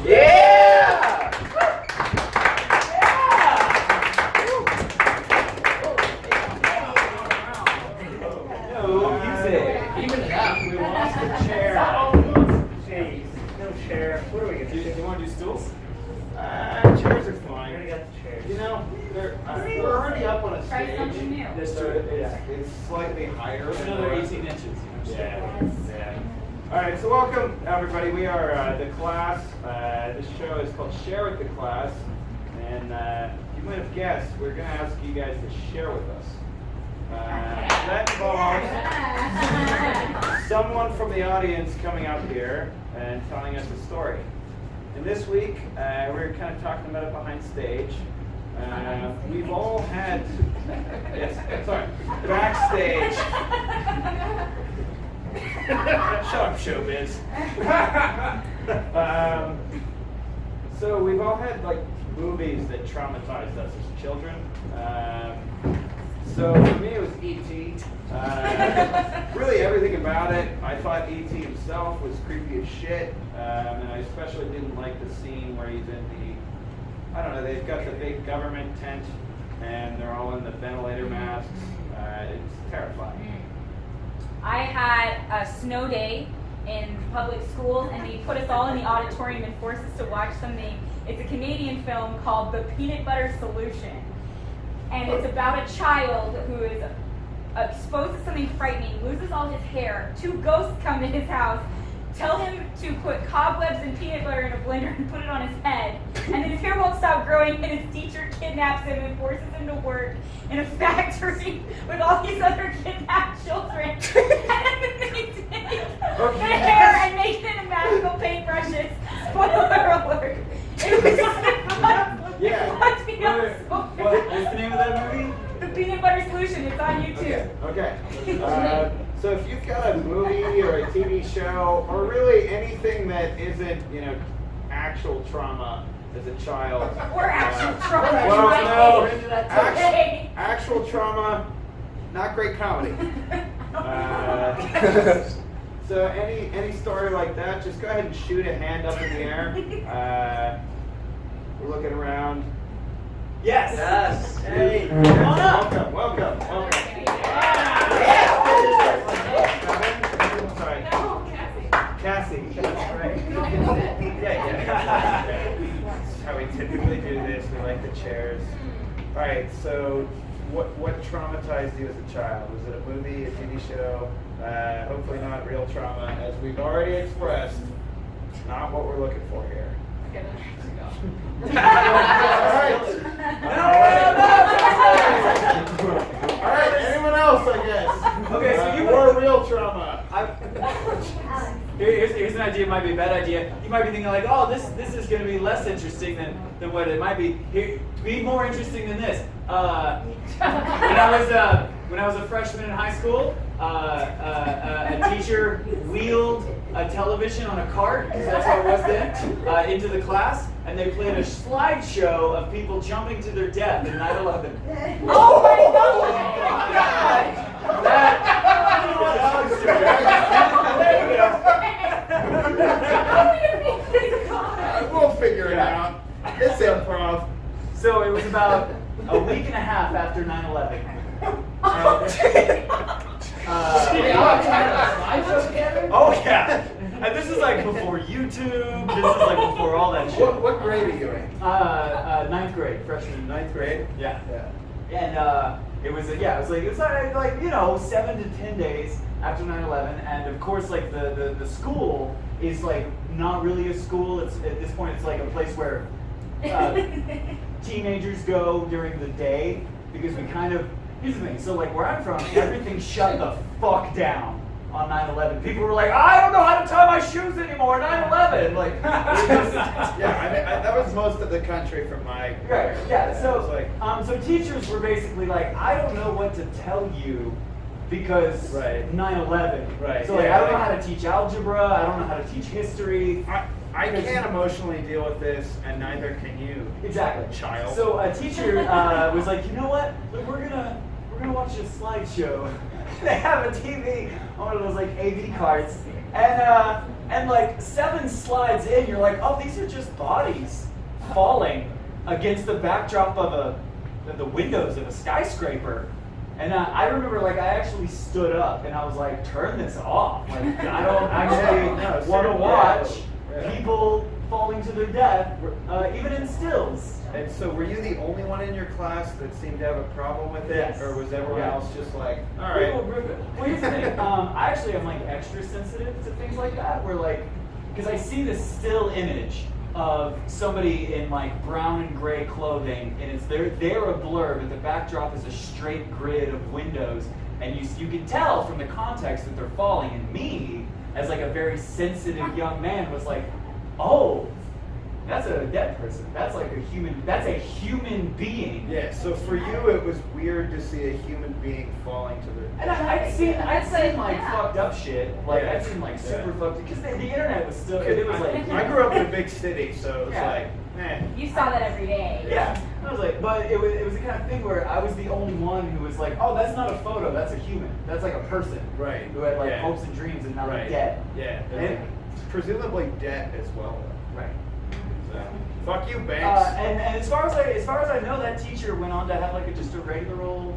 Yeah! No music. Even that, we lost the chair. Jeez, no chair. What are we gonna do? Do you want to do stools? Chairs are fine. We got the chairs. You know, we're already up on a Try stage. something new. That's So true. it's slightly higher. It's than another the- 18 inches. Yeah. All right, so welcome everybody. We are the class. This show is called Share with the Class, and you might have guessed we're going to ask you guys to share with us. That involves someone from the audience coming up here and telling us a story. And this week we're kind of talking about it behind stage. We've all had, backstage. Shut up, showbiz. So we've all had like movies that traumatized us as children. So for me, it was E.T. Really everything about it. I thought E.T. himself was creepy as shit, and I especially didn't like the scene where he's in the, I don't know, they've got the big government tent, and they're all in the ventilator masks. It's terrifying. I had a snow day in public schools, and they put us all in the auditorium and forced us to watch something. It's a Canadian film called The Peanut Butter Solution. And it's about a child who is exposed to something frightening, loses all his hair. 2 ghosts come to his house, tell him to put cobwebs and peanut butter in a blender and put it on his head. And then his hair won't stop growing, and his teacher kidnaps him and forces him to work in a factory with all these other kidnapped children. And then they take the hair and make it into magical paintbrushes. Spoiler alert. It was Yeah. What's the name of that movie? The Peanut Butter Solution. It's on YouTube. Okay. So if you've got a movie or a TV show, or really anything that isn't, actual trauma as a child. Or actual trauma. Well, no. Okay. Actual trauma, not great comedy. So any story like that, just go ahead and shoot a hand up in the air. We're looking around. Yes. Yes. Hey. Welcome. Sorry. Cassie. That's right. Yeah. That's how we typically do this. We like the chairs. All right. So, what traumatized you as a child? Was it a movie, a TV show? Hopefully not real trauma, as we've already expressed. Not what we're looking for here. All right, anyone else, I guess? Okay, so you more real trauma. Here's an idea. It might be a bad idea. You might be thinking like, oh, this is going to be less interesting than what it might be. Here, be more interesting than this. When I was a freshman in high school, a teacher wheeled a television on a cart, because that's how it was then, into the class, and they played a slideshow of people jumping to their death in 9/11. Oh my God! We'll figure it out. It's improv. So it was about a week and a half after 9/11. Oh yeah, and this is like before YouTube. This is like before all that shit. What grade are you in? 9th grade, freshman. 9th grade? Yeah. And it was like 7 to 10 days after 9/11, and of course like the school is like not really a school. It's at this point it's like a place where teenagers go during the day, because we kind of, here's the thing, so like where I'm from, everything shut the fuck down on 9/11. People were like, I don't know how to tie my shoes anymore, 9/11. Like, yeah, that was most of the country from my. right, yeah. So, like, so teachers were basically like, I don't know what to tell you because 9/11. Right. So like, I don't know how to teach algebra. I don't know how to teach history. I can't emotionally deal with this, and neither can you. Exactly. Child. So a teacher was like, you know what? Look, we're gonna watch a slideshow. They have a TV on one of those like AV carts, and And like 7 slides in, you're like, oh, these are just bodies falling against the backdrop of the windows of a skyscraper. And I remember, like, I actually stood up and I was like, turn this off. Like, I don't actually want to watch people falling to their death, even in stills. And so were you the only one in your class that seemed to have a problem with it? Yes. Or was everyone Yeah. else just like, all right? Well, here's the thing. I actually am like extra sensitive to things like that, where like, because I see this still image of somebody in like brown and gray clothing, and they're a blur, but the backdrop is a straight grid of windows, and you can tell from the context that they're falling. And me, as like a very sensitive young man, was like, oh, that's a dead person. That's like a human. That's a human being. Yeah. So for you, it was weird to see a human being falling to their. And I'd seen like Yeah. fucked up shit. Like Yeah. I'd seen like super Yeah. fucked because the internet was still. It was like I grew up in a big city, so it was Yeah. like, man. You saw that every day. Yeah, I was like, but it was the kind of thing where I was the only one who was like, oh, that's not a photo, that's a human. That's like a person. Right. Who had like Yeah. hopes and dreams and now they're Right. dead. Yeah. They're And like- presumably debt as well. right. So, fuck you, Banks. And as far as I know, that teacher went on to have like just a regular old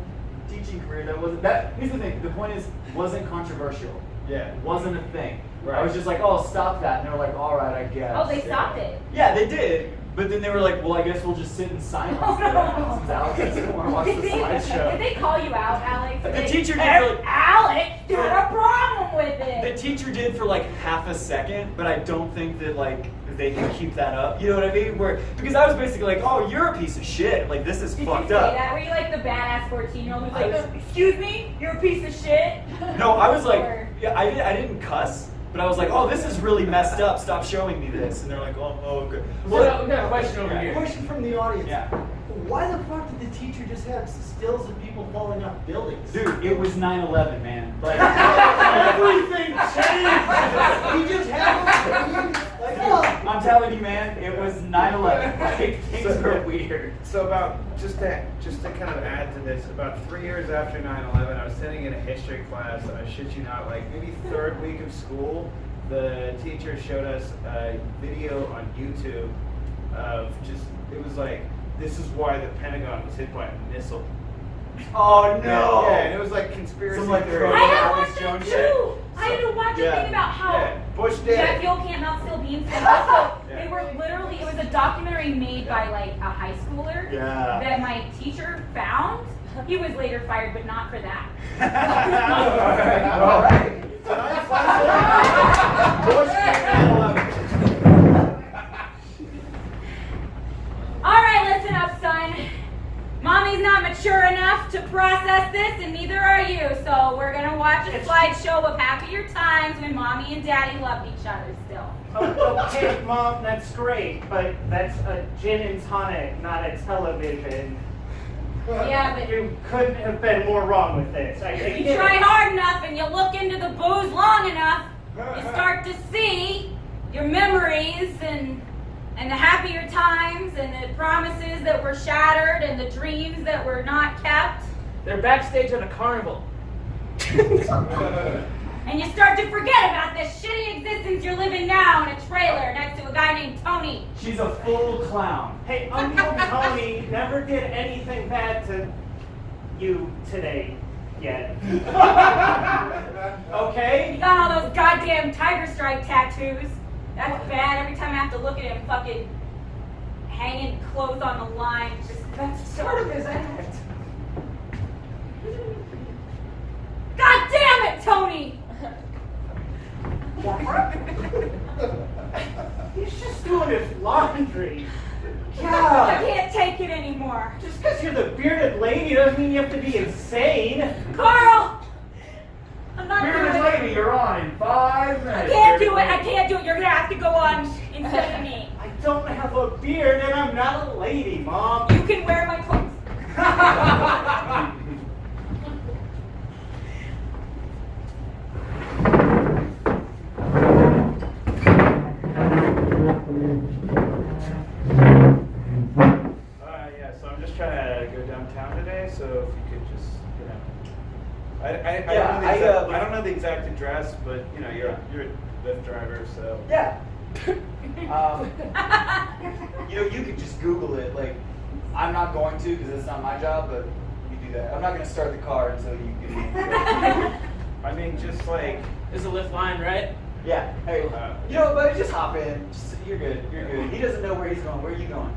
teaching career. That wasn't that. Here's the thing. The point is, wasn't controversial. Yeah. Wasn't a thing. Right. I was just like, oh, stop that, and they were like, all right, I guess. Oh, they stopped it. Yeah, they did. But then they were like, well, I guess we'll just sit in silence. Since Alex doesn't want to watch the Did they slideshow. call you out, Alex? The They- teacher did for like- Alex, you had a problem with The it. teacher did for like half a second, but I don't think that like they can keep that up. You know what I mean? Because I was basically like, oh, you're a piece of shit. Like this is Did fucked you say up. that? Were you like the badass 14-year-old who's I like, was- excuse me, you're a piece of shit? No, I was like, Or- yeah, I didn't cuss, but I was like, oh, this is really messed up. Stop showing me this. And they're like, oh, okay. We got a question over here. Question from the audience. Yeah. Why the fuck did the teacher just have stills of people falling off buildings? Dude, it was 9/11, man. Like, Everything changed. He just had them. Like, fuck. I'm telling you, man, it was 9/11. Like, things were weird. So about just to kind of add to this, about 3 years after 9/11, I was sitting in a history class, and I shit you not, like maybe third week of school, the teacher showed us a video on YouTube of just, it was like, this is why the Pentagon was hit by a missile. Oh no! Yeah, and it was like conspiracy Some, like, theory. pro- I had to Alex watch Jones that too. I had to watch a Yeah. thing about how Yeah, Bush did jet it. fuel can't melt steel beams. And also, Yeah. they were literally, it was a documentary made by like a high schooler Yeah. that my teacher found. He was later fired, but not for that. All right. Tonight's lesson, Bush did 9/11. All right, listen up, son. Mommy's not mature enough to process this, and neither are you. So we're gonna watch a slideshow of happier times when mommy and daddy loved each other still. Okay, Mom, that's great, but that's a gin and tonic, not a television. Yeah, but You couldn't have been more wrong with this. I if you get try it. hard enough and you look into the booze long enough, you start to see your memories and the happier times and the promises that were shattered and the dreams that were not kept. They're backstage at a carnival. And you start to forget about this shitty existence you're living now in a trailer next to a guy named Tony. She's a full clown. Hey, Uncle Tony never did anything bad to you today yet. You Okay? got all those goddamn tiger stripe tattoos. That's bad. Every time I have to look at him fucking hanging clothes on the line. That's sort of his act. God damn it, Tony! He's just doing his laundry. I God. can't take it anymore. Just because you're the bearded lady doesn't mean you have to be insane. Carl! I'm not doing Bearded it. lady, you're on in 5 minutes. I can't do it. I can't do it. You're gonna have to go on instead of me. I don't have a beard and I'm not a lady, Mom. You can wear my clothes. Yeah, so I'm just trying to go downtown today, so if you could just, I don't know the exact address, but you're Lyft driver, so. Yeah. You could just Google it. Like, I'm not going to because it's not my job, but you do that. I'm not going to start the car until you give me. I mean, just like. There's a lift line, right? Yeah. Hey, you know, buddy, just hop in. You're good. You're good. He doesn't know where he's going. Where are you going?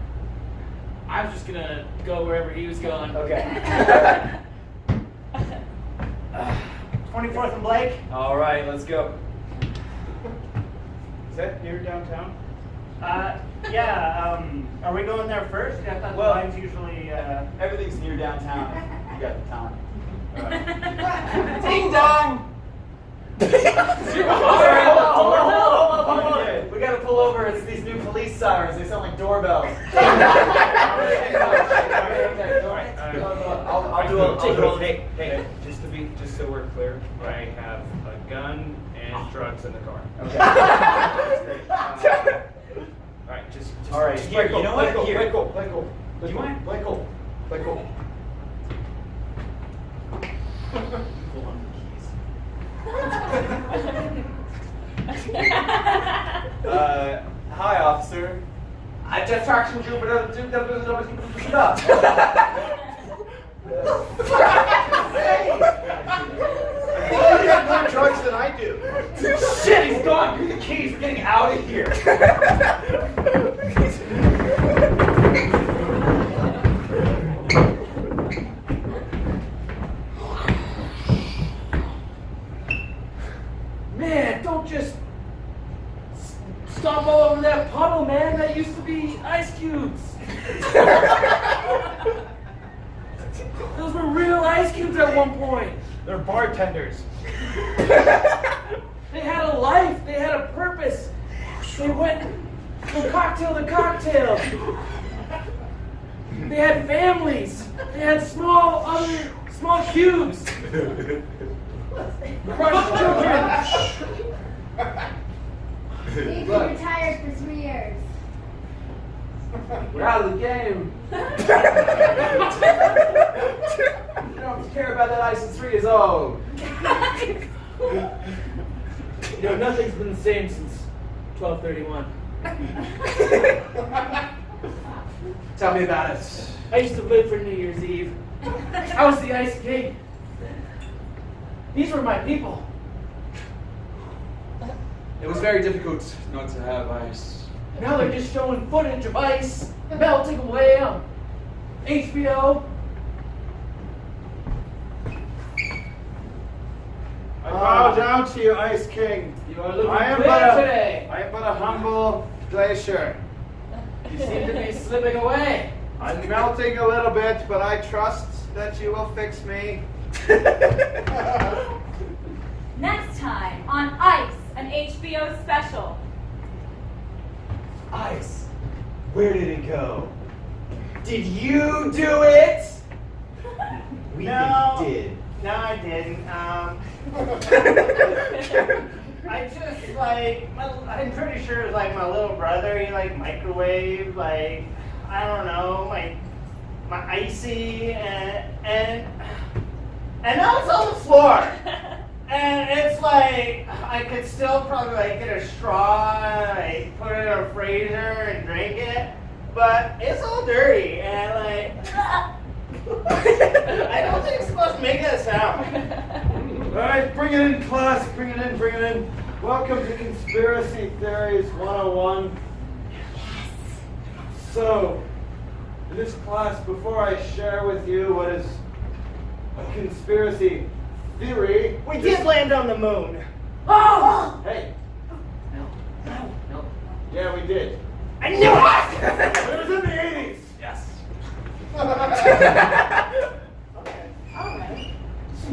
I was just gonna go wherever he was going. Okay. 24th and Blake. All right, let's go. Is that near downtown? Yeah. Are we going there first? I thought Well- the line's usually. Everything's near downtown. You got the time. Ding dong! Hold on. We gotta pull over. It's these new police sirens. They sound like doorbells. I'll do it. Hey, just so we're clear, I have a gun and drugs in the car. Okay. That's great. All right, just All right, just here, let go, you know let what? go, Here. let go, let go, Do you mind? let go, let go. Hi, officer. I just traction Jupiter. You have more drugs than I do. Shit, he's gone. Give me the keys. We're getting out of here. Man, don't just stomp all over that puddle, man. That used to be ice cubes. Those were real ice cubes at one point. They're bartenders. They had a life. They had a purpose. They went from cocktail to cocktail. They had families. They had small cubes. Crushed children. He's retired for 3 years. We're out of the game. You don't care about that ice in 3 years old. You know, nothing's been the same since 12/31. Tell me about it. I used to live for New Year's Eve. I was the Ice King. These were my people. It was very difficult not to have ice. Now they're just showing footage of ice melting away on HBO. I bow down to you, Ice King. You are looking I am clear but a- today. I am but a humble glacier. You seem to be slipping away. I'm melting a little bit, but I trust that you will fix me. Next time on Ice, an HBO special. Ice. Where did it go? Did you do it? We No. think you did. No, I didn't. I just like, I'm pretty sure it was like my little brother. He like microwaved, like, I don't know, my icy, and now it's on the floor. And it's like, I could still probably like get a straw, like put it in a freezer and drink it, but it's all dirty and like, I don't think it's supposed to make that sound. All right, bring it in, class. Bring it in, bring it in. Welcome to Conspiracy Theories 101. So, in this class, before I share with you what is a conspiracy theory, We did land on the moon. Oh! Hey, No. yeah, we did. I knew it! It was in the 80s. Yes.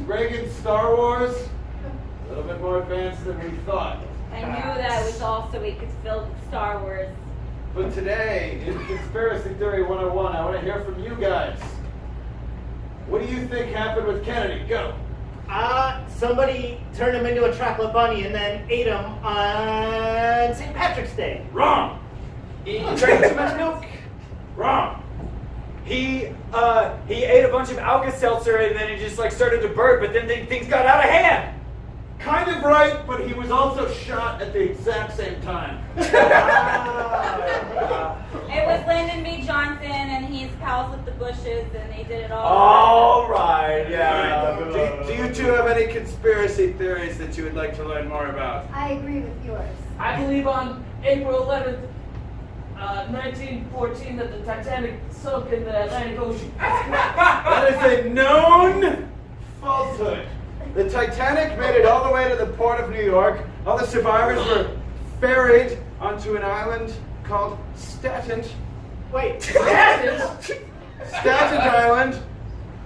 Reagan's Star Wars, a little bit more advanced than we thought. I knew that it was also we could fill with Star Wars. But today, in Conspiracy Theory 101, I want to hear from you guys. What do you think happened with Kennedy? Go. Somebody turned him into a chocolate bunny and then ate him on St. Patrick's Day. Wrong. He drank too much milk. Wrong. He ate a bunch of Alka-Seltzer and then he just like started to burp, but then things got out of hand. kind of right, but he was also shot at the exact same time. It was Lyndon B. Johnson, and he's pals with the Bushes, and they did it all. All right, yeah. Do you two have any conspiracy theories that you would like to learn more about? I agree with yours. I believe on April 11th, 1914, that the Titanic sunk in the Atlantic Ocean. That is a known falsehood. The Titanic made it all the way to the port of New York. All the survivors were ferried onto an island called Staten. Wait, Staten? Staten Island.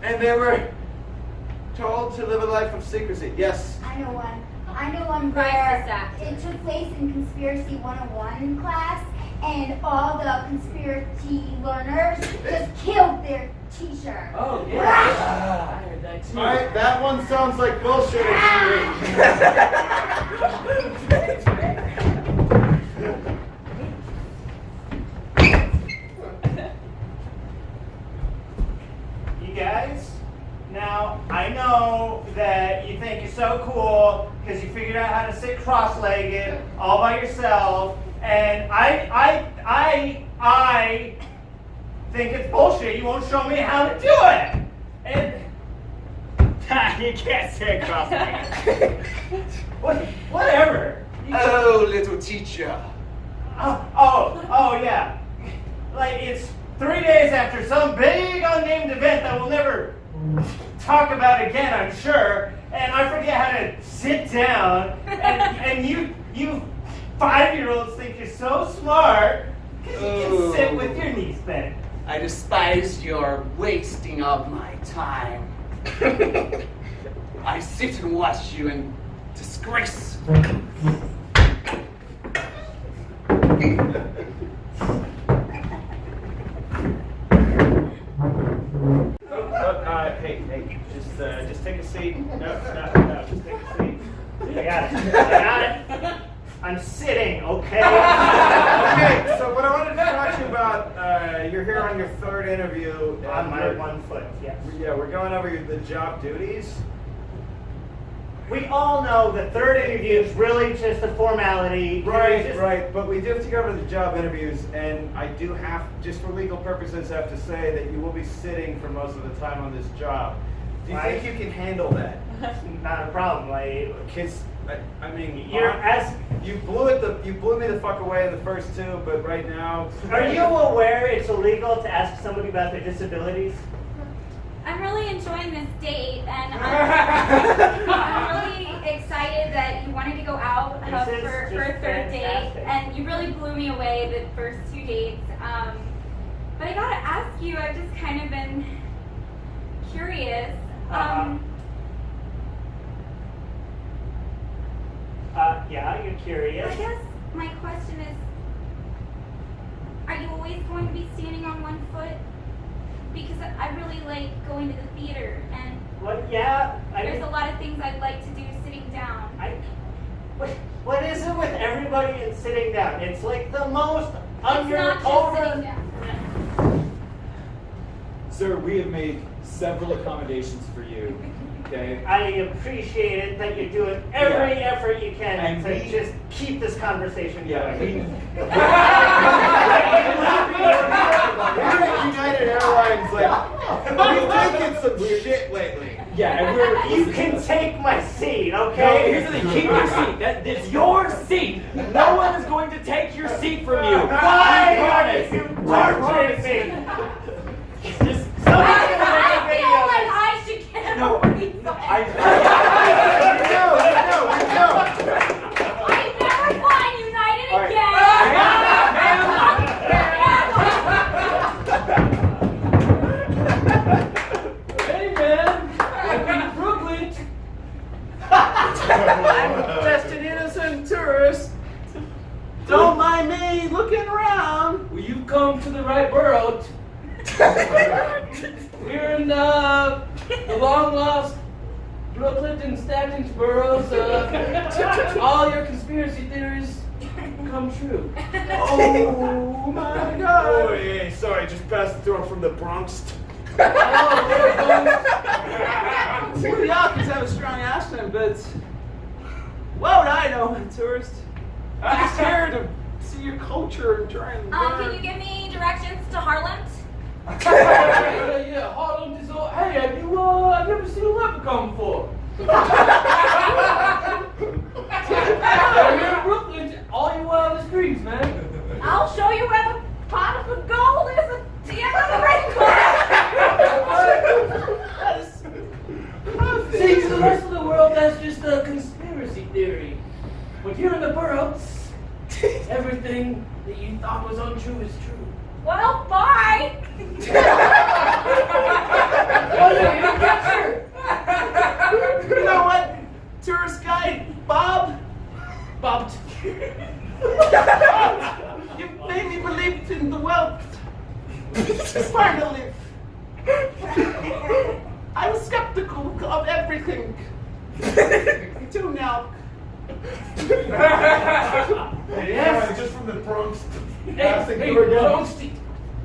And they were told to live a life of secrecy. Yes. I know one. I know one Right, where exactly. it took place in Conspiracy 101 class, and all the conspiracy learners just killed their teacher. Oh, yeah. I heard that too. Alright, that one sounds like bullshit. you guys, now I know that you think you're so cool because you figured out how to sit cross-legged all by yourself, and I think it's bullshit. You won't show me how to do it. And you can't sit cross-legged. Whatever. Oh, little teacher. Oh, yeah. Like, it's 3 days after some big unnamed event that we'll never talk about again, I'm sure, and I forget how to sit down, and you 5-year-olds think you're so smart because you can sit with your knees bent. I despise your wasting of my time. I sit and watch you in disgrace. Hey, just take a seat. No, just take a seat. I got it. I'm sitting, okay? Okay, so what I wanted to talk to you about, you're here on your third interview. On my 1 foot, yes. Yeah, we're going over the job duties. We all know the third interview is really just a formality. Right, but we do have to go over the job interviews, and I do have, just for legal purposes, have to say that you will be sitting for most of the time on this job. Do you think you can handle that? Not a problem. Like, Because, I mean, you're as. you blew me the fuck away in the first two, but right now. Are you aware it's illegal to ask somebody about their disabilities? I'm really enjoying this date, and I'm really excited that you wanted to go out This is for a just third date, fantastic. and you really blew me away the first 2 dates. But I gotta ask you, I've just kind of been curious. Yeah, you're curious. I guess my question is, are you always going to be standing on 1 foot? Because I really like going to the theater, and What? Yeah. there's a lot of things I'd like to do sitting down. What is it with everybody and sitting down? It's like the most It's not just sitting down. Sir, we have made several accommodations for you. Okay. I appreciate it that you're doing every effort you can And to we- just keep this conversation Yeah. going. We're at United Airlines, like, we've taken some shit lately. Yeah, and You can take my seat, No, okay? here's the thing. Keep your seat. It's your seat. No one is going to take your seat from you. Why I are promise. you torturing me? Just Somebody's gonna I make a feel video of like this. I should get a no. refund. No. I never flying United All right. again. Hey, man. Welcome to Brooklyn. I'm just an innocent tourist. Don't mind me looking around. Well, you've come to the right borough. We're in the long lost Brooklyn and Statens boroughs. All your conspiracy theories come true. Oh my God. Oh, yeah, sorry, just passed through from the Bronx. Well, the Alkins have a strong accent, but What would I know, tourist? I'm just here to see your culture and try and learn. Can you give me directions to Harlem? Yeah, Harlem is all. Hey, have you I've never seen a leprechaun before. Here in Brooklyn, all you wild is dreams, man. I'll show you where the pot of the gold is at the end of the rainbow. See, to the rest of the world, that's just a conspiracy theory. But here in the boroughs, everything that you thought was untrue is true. Well, bye. Oh, yeah, you got her. You know what, tourist guide Bob? Bob. You made me believe in the wealth. It's hard to live. I was skeptical of everything. Until now. Yes, just from the Bronx. Passing Hey, through Bronx.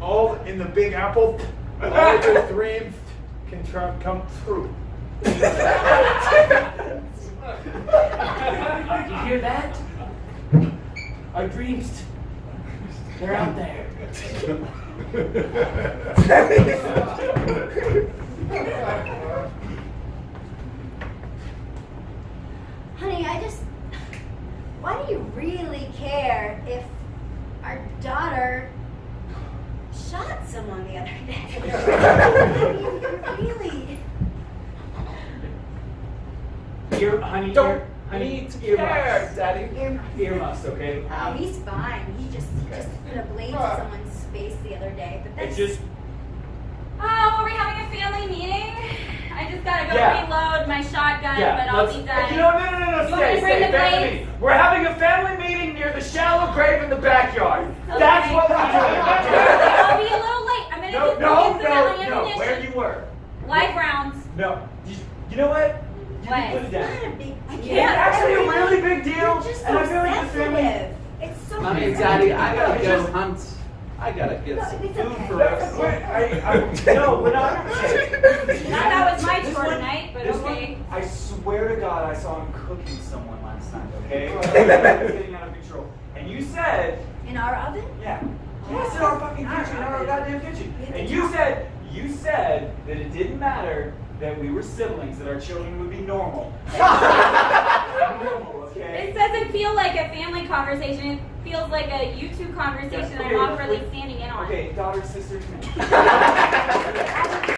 all in the Big Apple. All your dreams can come true. Did you hear that? Our dreams, they're out there. Honey, why do you really care if our daughter shot someone the other day? Really? Honey, Don't honey, need to care, Daddy. Earmuffs, okay? Oh, he's fine. He just put a blade to someone's face the other day, but It that's just, Oh, are we having a family meeting? I just gotta go reload my shotgun, but I'll be done. You know, no, You want me to stay, bring the family blades? meeting. We're having a family meeting near the shallow grave in the backyard. That's Okay. what we're doing. I'll be a little late. I'm gonna just go get some ammunition. Where you were. Live rounds. No. You know what? You What? can put it not down. a big deal. It's actually a really big deal. You're just and so I feel like the family. sensitive. It's so Mommy, sensitive. Daddy, I gotta go Just- hunt. I gotta get some It's food okay. for us. No, we're not. Not that was my This chore one- tonight, but this okay. one, I swear to God, I saw him cooking someone last night, okay? It was getting out of control. And you said, In our oven? yeah. Yes, in our fucking kitchen, in our goddamn kitchen. And you said that it didn't matter that we were siblings, that our children would be normal. Normal, okay? This doesn't feel like a family conversation. It feels like a YouTube conversation that I'm awkwardly standing in on. Okay, daughter, sister. I